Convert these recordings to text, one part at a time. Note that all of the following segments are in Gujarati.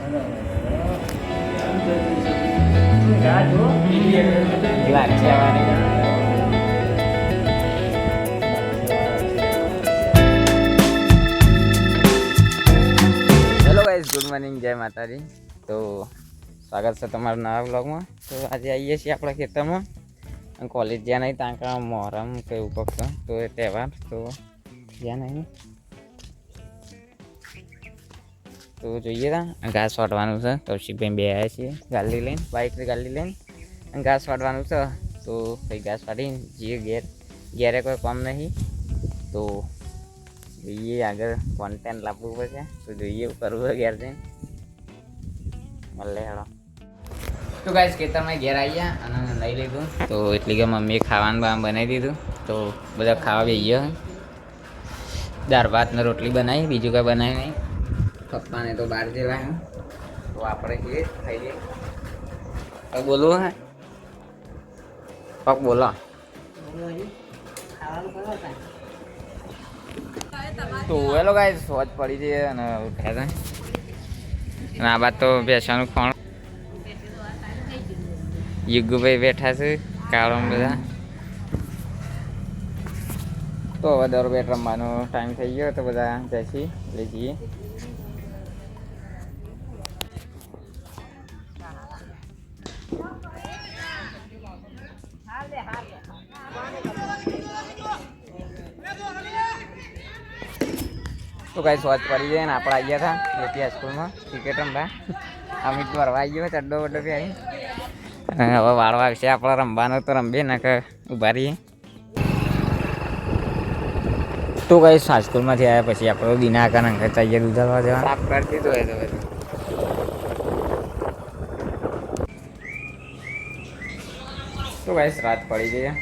હેલો ગાઈઝ, ગુડ મોર્નિંગ, જય માતાજી. તો સ્વાગત છે તમારા નવા બ્લોગમાં. તો આજે આવીએ છીએ આપણા ખેતરમાં. કોલેજ જ્યાં નહીં ત્યાં મોહરમ કે એવું પકતો તો એ તહેવાર તો જ્યાં નહીં તો જોઈએ તા ઘાસ વાટવાનું છે. કૌશિકભાઈ બે આવ્યા છીએ ગાડી લઈને, બાઇકની ગાડી લઈને ઘાસ વાટવાનું છે. તો કંઈ ઘાસ વાટીને જઈએ ઘેરે કોઈ કામ નહીં તો જોઈએ આગળ કોન્ટેન્ટ લાવવું પડશે તો જોઈએ એવું કરવું છે ઘેર જઈને મળે હેડો. તો ગાઈસ ખેતરમાં ઘેર આવ્યા અને લઈ લીધું તો એટલી કે મમ્મીએ ખાવાનું બનાવી દીધું તો બધા ખાવા બેસી ગયા. દાળ ભાત ને રોટલી બનાવી, બીજું કંઈ બનાવી નહીં. પપ્પાને તો બહાર જેવા હે તો આપણે જઈએ ખાઈ લઈએ. હવે બોલવું હે પગ બોલો. તો હેલો ગાઈસ, સોચ પડી જઈએ અને ઉઠ્યા હતા અને આ બાદ તો બેસવાનું ખોણ યુગુભાઈ બેઠા છે કાળો બધા. તો હવે દર બેટ રમવાનો ટાઈમ થઈ ગયો તો બધા જઈશી લઈ જઈએ. તો કાંઈ સ્વાદ પડી જાય ને આપણે આવી ગયા હતા જેથી સ્કૂલમાં ક્રિકેટ રમવા. અમિત ભરવા આવી ગયો ચડ્ડો વડ્ડો બી આવી. હવે વાળવા આવશે આપણે રમવાનું તો રમીએ ને કે ઊભા રહીએ. તો કાંઈ હાઈસ્કૂલમાંથી આવ્યા પછી આપણે દિનાકા અંગે ચાહીએ દૂધાવા જવા સાફ કરી દીધું હોય તો બધું. તો કાંઈ રાત પડી જઈએ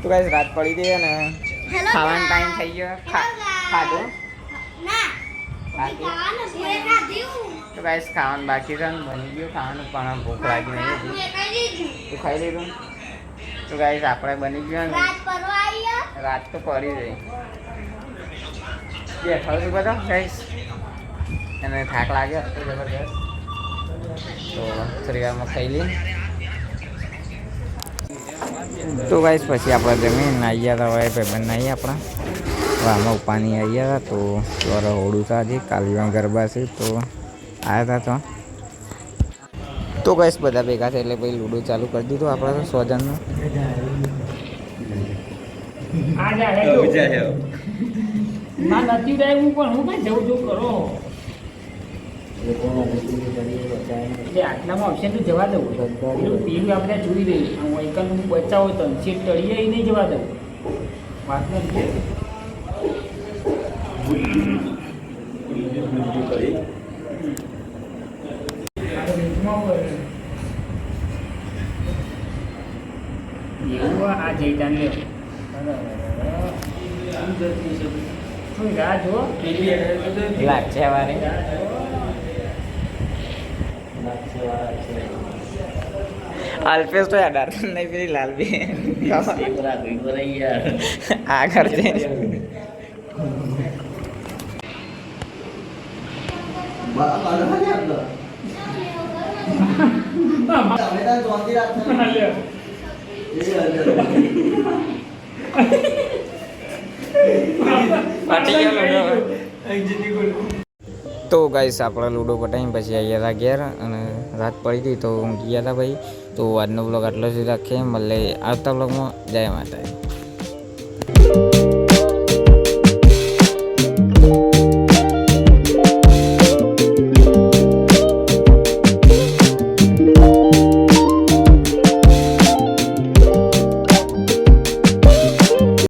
તો ગાઈસ રાત પડી ગઈ અને ખાવાનો ટાઈમ થઈ ગયો. ખાધું તો ગાઈસ ખાવાનું બાકી છે ને બની ગયું ખાવાનું પણ ભૂખ લાગી નહીં તો ખાઈ લીધું. તો ગાઈસ આપણે બની ગયું ને રાત તો પડી ગઈ બેઠો છું બધો ગાઈસ એને થાક લાગ્યો તો જબરદસ્ત. તો થોડી વારમાં ખાઈ લઈએ. તો ગાઈસ પછી આપણે જમીન આવ્યા હતા હવે ભાઈબંધ નહીં આપણા આમાં ઉપાની આવ્યા હતા તો દ્વારા હોડું હતા હજી કાલીમાં ગરબા છે તો આવ્યા હતા. તો ગાઈસ બધા ભેગા છે એટલે પછી લૂડો ચાલુ કરી દીધું આપણે તો 100 જણનું. આટલામાં ઓપ્શન તો જવા દઉં પીવું આપણે જોઈ દઈએ વહીકલ બચાવો તો સીટ ટળીએ એ નહીં જવા દઉં વાત નથી. એવું આ જઈતા ને રાહ જો લાગશે વારે અલ્પેશ તો યાર નહીં પેલી લાલબી આગળ છે. તો ગાઈસ આપણે લૂડો પટાઈને પછી આવ્યા હતા ઘેર અને રાત પડી હતી તો ઊંઘી ગયા હતા ભાઈ. તો આજનો બ્લોગ આટલો જ રાખીએ, મળે આવતા બ્લોગમાં. જય માતાજી.